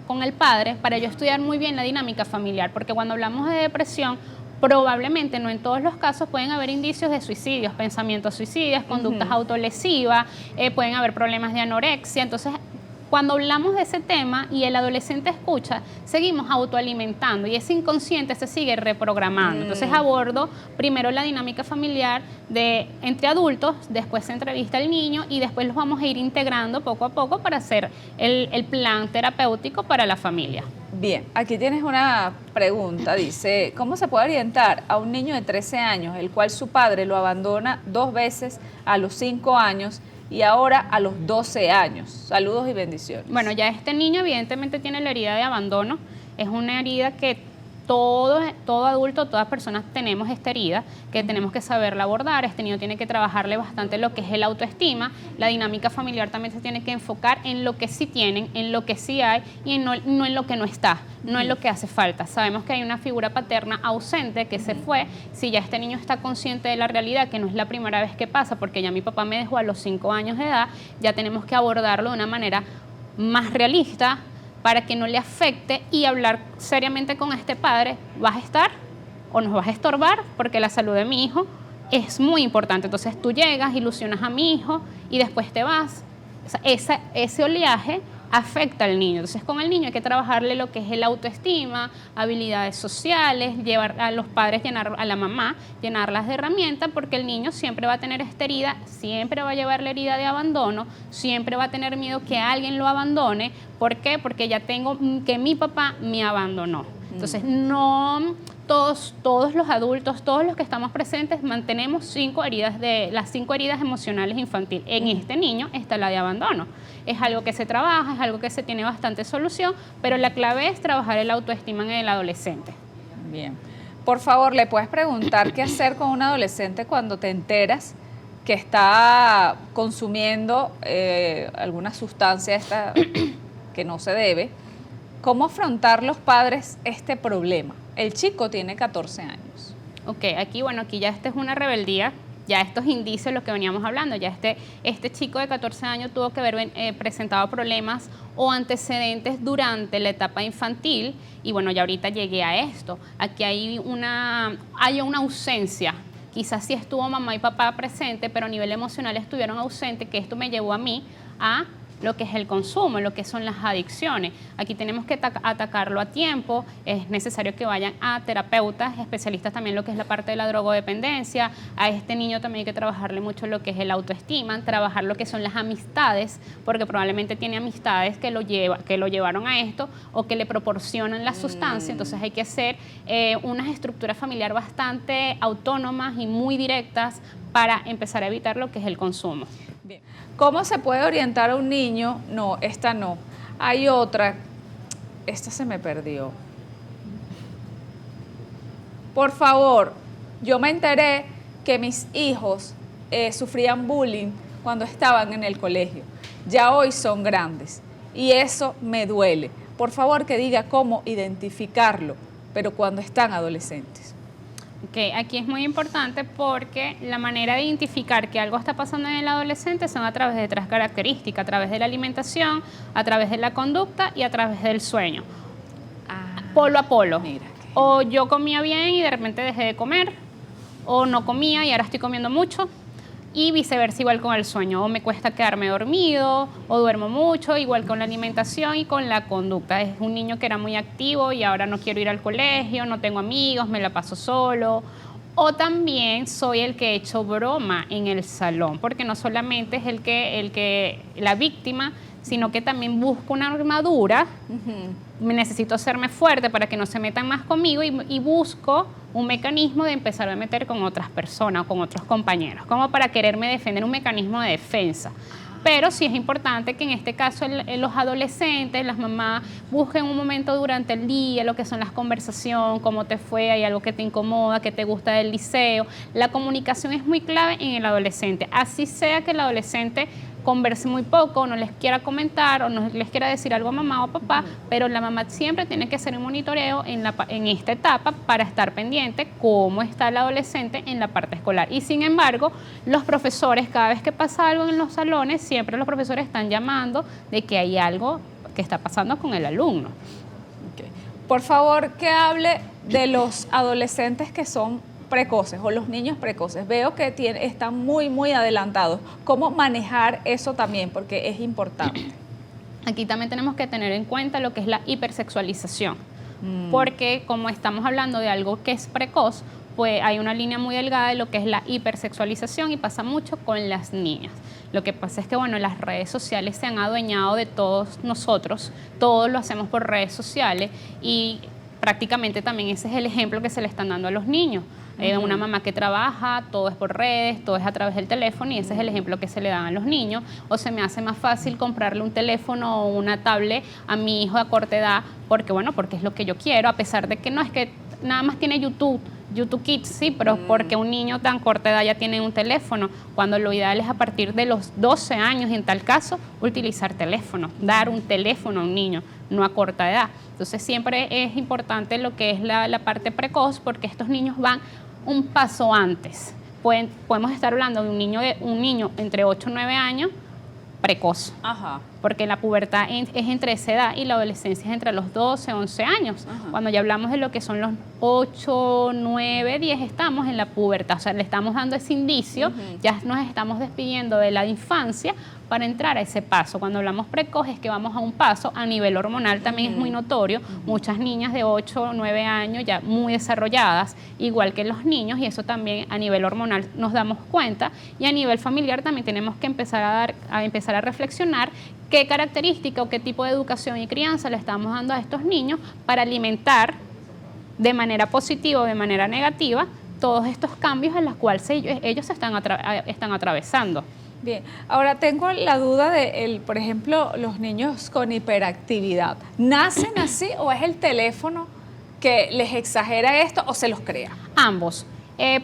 con el padre para yo estudiar muy bien la dinámica familiar, porque cuando hablamos de depresión, probablemente, no en todos los casos, pueden haber indicios de suicidios, pensamientos suicidas, conductas autolesivas, pueden haber problemas de anorexia. Entonces, cuando hablamos de ese tema y el adolescente escucha, seguimos autoalimentando y ese inconsciente se sigue reprogramando. Entonces abordo primero la dinámica familiar entre adultos, después se entrevista al niño y después los vamos a ir integrando poco a poco para hacer el plan terapéutico para la familia. Bien, aquí tienes una pregunta, dice, ¿cómo se puede orientar a un niño de 13 años, el cual su padre lo abandona 2 veces a los 5 años y ahora a los 12 años. Saludos y bendiciones. Bueno, ya este niño evidentemente tiene la herida de abandono. Es una herida que todo adulto, todas personas tenemos esta herida, que tenemos que saberla abordar. Este niño tiene que trabajarle bastante lo que es el autoestima. La dinámica familiar también se tiene que enfocar en lo que sí tienen, en lo que sí hay y no en lo que no está, no en lo que hace falta. Sabemos que hay una figura paterna ausente que se fue. Si ya este niño está consciente de la realidad, que no es la primera vez que pasa, porque ya mi papá me dejó a los 5 años de edad, ya tenemos que abordarlo de una manera más realista, para que no le afecte y hablar seriamente con este padre. ¿Vas a estar o nos vas a estorbar? Porque la salud de mi hijo es muy importante. Entonces tú llegas, ilusionas a mi hijo y después te vas. O sea, ese oleaje afecta al niño. Entonces con el niño hay que trabajarle lo que es el autoestima, habilidades sociales, llevar a los padres, a la mamá, llenarlas de herramientas, porque el niño siempre va a tener esta herida, siempre va a llevar la herida de abandono, siempre va a tener miedo que alguien lo abandone. ¿Por qué? Porque ya tengo que mi papá me abandonó. Entonces no todos los adultos, todos los que estamos presentes, mantenemos las 5 heridas emocionales infantiles. En este niño está la de abandono. Es algo que se trabaja, es algo que se tiene bastante solución, pero la clave es trabajar el autoestima en el adolescente. Bien. Por favor, ¿le puedes preguntar qué hacer con un adolescente cuando te enteras que está consumiendo alguna sustancia que no se debe? ¿Cómo afrontar los padres este problema? El chico tiene 14 años. Ok, aquí ya esta es una rebeldía. Ya estos indicios, lo que veníamos hablando, ya este chico de 14 años tuvo que haber presentado problemas o antecedentes durante la etapa infantil y bueno, ya ahorita llegué a esto. Aquí hay una ausencia. Quizás sí estuvo mamá y papá presente, pero a nivel emocional estuvieron ausentes, que esto me llevó a mí a lo que es el consumo, lo que son las adicciones. Aquí tenemos que atacarlo a tiempo. Es necesario que vayan a terapeutas, especialistas también en lo que es la parte de la drogodependencia. A este niño también hay que trabajarle mucho lo que es el autoestima, trabajar lo que son las amistades, porque probablemente tiene amistades que lo llevaron a esto o que le proporcionan la sustancia. Entonces hay que hacer unas estructuras familiares bastante autónomas y muy directas para empezar a evitar lo que es el consumo. Bien. ¿Cómo se puede orientar a un niño? No, esta no. Hay otra. Esta se me perdió. Por favor, yo me enteré que mis hijos sufrían bullying cuando estaban en el colegio. Ya hoy son grandes y eso me duele. Por favor, que diga cómo identificarlo, pero cuando están adolescentes. Okay, aquí es muy importante porque la manera de identificar que algo está pasando en el adolescente son a través de 3 características, a través de la alimentación, a través de la conducta y a través del sueño. Polo a polo. Mira, o yo comía bien y de repente dejé de comer, o no comía y ahora estoy comiendo mucho, y viceversa igual con el sueño, o me cuesta quedarme dormido, o duermo mucho, igual con la alimentación y con la conducta. Es un niño que era muy activo y ahora no quiero ir al colegio, no tengo amigos, me la paso solo. O también soy el que he hecho broma en el salón, porque no solamente es la víctima, sino que también busco una armadura. Necesito hacerme fuerte para que no se metan más conmigo y busco un mecanismo de empezar a meter con otras personas o con otros compañeros, como para quererme defender, un mecanismo de defensa. Pero sí es importante que en este caso los adolescentes, las mamás, busquen un momento durante el día, lo que son las conversaciones, cómo te fue, hay algo que te incomoda, que te gusta del liceo. La comunicación es muy clave en el adolescente, así sea que el adolescente converse muy poco, no les quiera comentar o no les quiera decir algo a mamá o papá, pero la mamá siempre tiene que hacer un monitoreo en esta etapa para estar pendiente cómo está el adolescente en la parte escolar. Y sin embargo, los profesores, cada vez que pasa algo en los salones, siempre los profesores están llamando de que hay algo que está pasando con el alumno. Okay. Por favor, que hable de los adolescentes que son precoces o los niños precoces. Veo que están muy adelantados. ¿Cómo manejar eso también? Porque es importante. Aquí también tenemos que tener en cuenta lo que es la hipersexualización, porque como estamos hablando de algo que es precoz, pues hay una línea muy delgada de lo que es la hipersexualización y pasa mucho con las niñas. Lo que pasa es que, bueno, las redes sociales se han adueñado de todos nosotros, todos lo hacemos por redes sociales y prácticamente también ese es el ejemplo que se le están dando a los niños. Una mamá que trabaja, todo es por redes, todo es a través del teléfono y ese es el ejemplo que se le dan a los niños. O se me hace más fácil comprarle un teléfono o una tablet a mi hijo a corta edad porque es lo que yo quiero, a pesar de que no es que nada más tiene YouTube Kids, sí, pero porque un niño tan corta edad ya tiene un teléfono, cuando lo ideal es a partir de los 12 años, y en tal caso, utilizar teléfono, dar un teléfono a un niño, no a corta edad. Entonces siempre es importante lo que es la parte precoz, porque estos niños van un paso antes. Podemos estar hablando de un niño entre 8 y 9 años precoz. Ajá. Porque la pubertad es entre esa edad y la adolescencia es entre los 12, 11 años. Ajá. Cuando ya hablamos de lo que son los 8, 9, 10, estamos en la pubertad. O sea, le estamos dando ese indicio, ya nos estamos despidiendo de la infancia para entrar a ese paso. Cuando hablamos precoz es que vamos a un paso a nivel hormonal, también es muy notorio. Muchas niñas de 8 o 9 años ya muy desarrolladas, igual que los niños, y eso también a nivel hormonal nos damos cuenta. Y a nivel familiar también tenemos que empezar a reflexionar qué característica o qué tipo de educación y crianza le estamos dando a estos niños para alimentar de manera positiva o de manera negativa todos estos cambios en los cuales ellos están atravesando. Bien, ahora tengo la duda de, por ejemplo, los niños con hiperactividad. ¿Nacen así o es el teléfono que les exagera esto o se los crea? Ambos.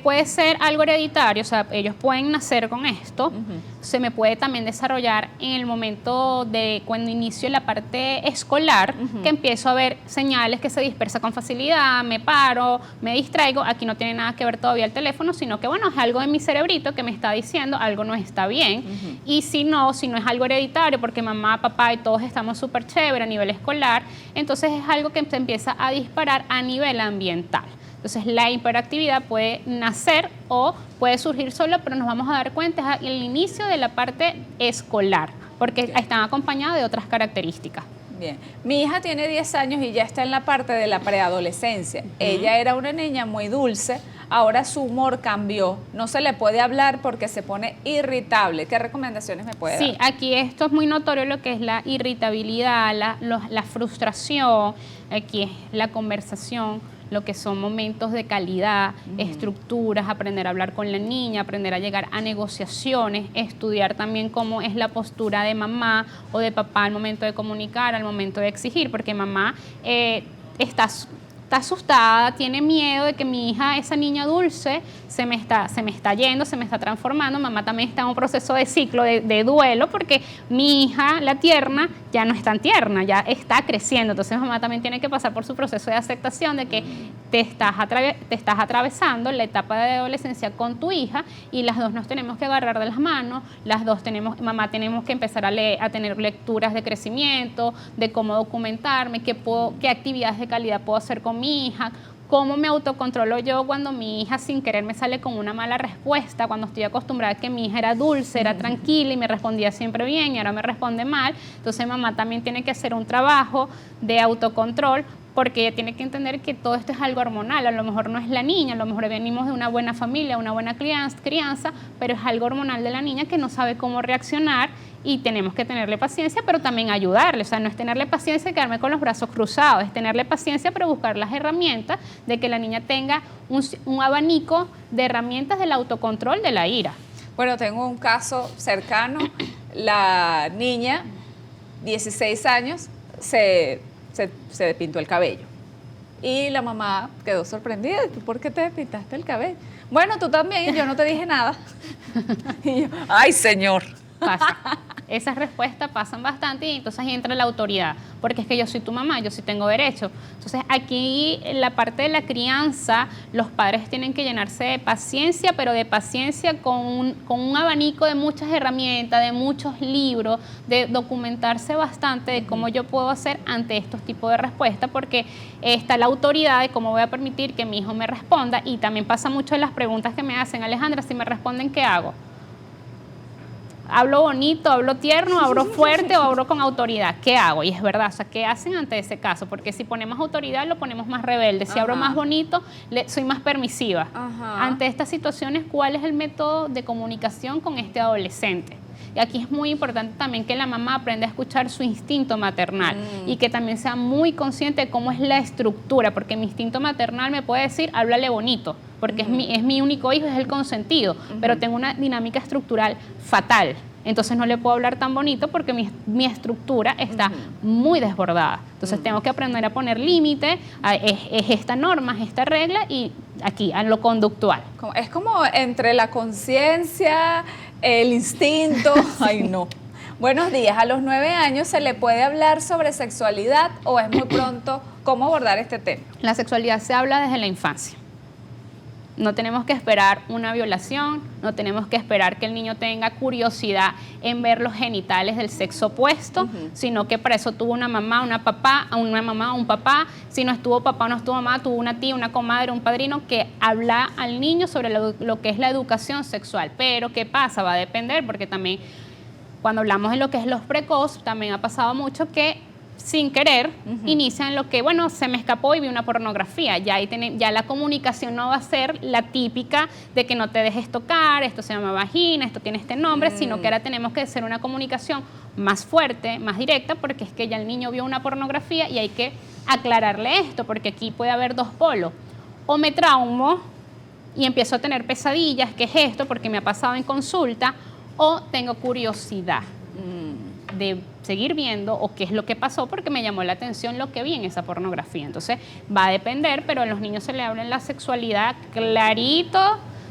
Puede ser algo hereditario, o sea, ellos pueden nacer con esto. Se me puede también desarrollar en el momento de cuando inicio la parte escolar, que empiezo a ver señales que se dispersa con facilidad, me paro, me distraigo. Aquí no tiene nada que ver todavía el teléfono, sino que bueno, es algo de mi cerebrito que me está diciendo algo no está bien. Y si no es algo hereditario, porque mamá, papá y todos estamos súper chévere a nivel escolar, entonces es algo que se empieza a disparar a nivel ambiental. Entonces la hiperactividad puede nacer o puede surgir solo, pero nos vamos a dar cuenta al inicio de la parte escolar, porque están acompañadas de otras características. Bien, mi hija tiene 10 años y ya está en la parte de la preadolescencia. Ella era una niña muy dulce, ahora su humor cambió. No se le puede hablar porque se pone irritable. ¿Qué recomendaciones me puede dar? Sí, aquí esto es muy notorio lo que es la irritabilidad, la frustración, aquí es la conversación, lo que son momentos de calidad, estructuras, aprender a hablar con la niña, aprender a llegar a negociaciones, estudiar también cómo es la postura de mamá o de papá al momento de comunicar, al momento de exigir, porque mamá está asustada, tiene miedo de que mi hija, esa niña dulce, se me está yendo, se me está transformando. Mamá también está en un proceso de ciclo de duelo porque mi hija, la tierna, ya no es tan tierna, ya está creciendo. Entonces mamá también tiene que pasar por su proceso de aceptación de que te estás atravesando la etapa de adolescencia con tu hija y las dos nos tenemos que agarrar de las manos, mamá tenemos que empezar a tener lecturas de crecimiento, de cómo documentarme, qué actividades de calidad puedo hacer con mi hija, cómo me autocontrolo yo cuando mi hija sin querer me sale con una mala respuesta, cuando estoy acostumbrada a que mi hija era dulce, era tranquila y me respondía siempre bien y ahora me responde mal. Entonces mamá también tiene que hacer un trabajo de autocontrol porque ella tiene que entender que todo esto es algo hormonal. A lo mejor no es la niña, a lo mejor venimos de una buena familia, una buena crianza, pero es algo hormonal de la niña que no sabe cómo reaccionar y tenemos que tenerle paciencia, pero también ayudarle. O sea, no es tenerle paciencia y quedarme con los brazos cruzados, es tenerle paciencia, pero buscar las herramientas de que la niña tenga un abanico de herramientas del autocontrol de la ira. Bueno, tengo un caso cercano. La niña, 16 años, se pintó el cabello. Y la mamá quedó sorprendida. ¿Por qué te pintaste el cabello? Bueno, tú también, yo no te dije nada. Y yo, ¡ay, señor! Pasa. Esas respuestas pasan bastante y entonces entra la autoridad, porque es que yo soy tu mamá, yo sí tengo derecho. Entonces aquí en la parte de la crianza, los padres tienen que llenarse de paciencia, pero de paciencia con un abanico de muchas herramientas, de muchos libros, de documentarse bastante de cómo yo puedo hacer ante estos tipos de respuestas, porque está la autoridad de cómo voy a permitir que mi hijo me responda. Y también pasa mucho en las preguntas que me hacen: Alejandra, si me responden, ¿qué hago? ¿Hablo bonito, hablo tierno, hablo fuerte o hablo con autoridad? ¿Qué hago? Y es verdad, o sea, ¿qué hacen ante ese caso? Porque si ponemos autoridad, lo ponemos más rebelde. Si hablo más bonito, soy más permisiva. Ante estas situaciones, ¿cuál es el método de comunicación con este adolescente? Y aquí es muy importante también que la mamá aprenda a escuchar su instinto maternal y que también sea muy consciente de cómo es la estructura, porque mi instinto maternal me puede decir, háblale bonito, porque es mi único hijo, es el consentido, pero tengo una dinámica estructural fatal. Entonces no le puedo hablar tan bonito porque mi estructura está muy desbordada. Entonces tengo que aprender a poner límite, es esta norma, es esta regla y aquí, a lo conductual. Es como entre la conciencia, el instinto. Ay, no. Buenos días. ¿A los 9 años se le puede hablar sobre sexualidad o es muy pronto? ¿Cómo abordar este tema? La sexualidad se habla desde la infancia. No tenemos que esperar una violación, no tenemos que esperar que el niño tenga curiosidad en ver los genitales del sexo opuesto, sino que para eso tuvo una mamá, una mamá, un papá. Si no estuvo papá o no estuvo mamá, tuvo una tía, una comadre, un padrino que habla al niño sobre lo que es la educación sexual. Pero ¿qué pasa? Va a depender, porque también cuando hablamos de lo que es los precoz, también ha pasado mucho que sin querer, inician lo que, bueno, se me escapó y vi una pornografía. Ya la comunicación no va a ser la típica de que no te dejes tocar, esto se llama vagina, esto tiene este nombre, sino que ahora tenemos que hacer una comunicación más fuerte, más directa, porque es que ya el niño vio una pornografía y hay que aclararle esto, porque aquí puede haber dos polos. O me traumo y empiezo a tener pesadillas, ¿qué es esto? Porque me ha pasado en consulta, o tengo curiosidad de seguir viendo o qué es lo que pasó porque me llamó la atención lo que vi en esa pornografía. Entonces va a depender, pero a los niños se le habla en la sexualidad clarito,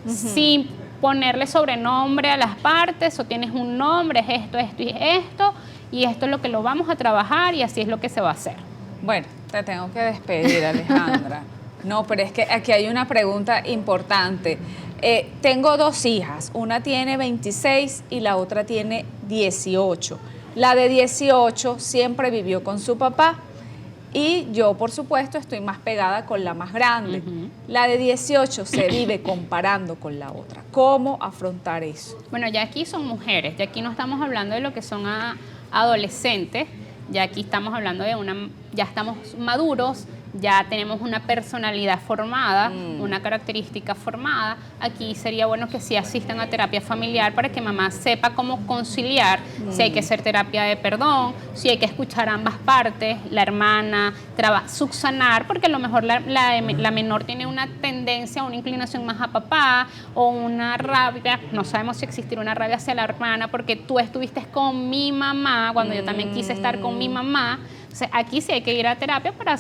sin ponerle sobrenombre a las partes, o tienes un nombre, es esto, esto y esto es lo que lo vamos a trabajar y así es lo que se va a hacer. Bueno, te tengo que despedir, Alejandra. No, pero es que aquí hay una pregunta importante. Tengo 2 hijas, una tiene 26 y la otra tiene 18. La de 18 siempre vivió con su papá y yo, por supuesto, estoy más pegada con la más grande. La de 18 se vive comparando con la otra. ¿Cómo afrontar eso? Bueno, ya aquí son mujeres, ya aquí no estamos hablando de lo que son adolescentes, ya aquí estamos hablando de ya estamos maduros, ya tenemos una personalidad formada, una característica formada. Aquí sería bueno que sí asistan a terapia familiar para que mamá sepa cómo conciliar, si hay que hacer terapia de perdón, si hay que escuchar ambas partes, la hermana, subsanar, porque a lo mejor la menor tiene una tendencia, una inclinación más a papá, o una rabia, no sabemos si existirá una rabia hacia la hermana, porque tú estuviste con mi mamá, cuando yo también quise estar con mi mamá. O sea, aquí sí hay que ir a terapia para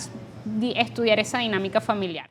estudiar esa dinámica familiar.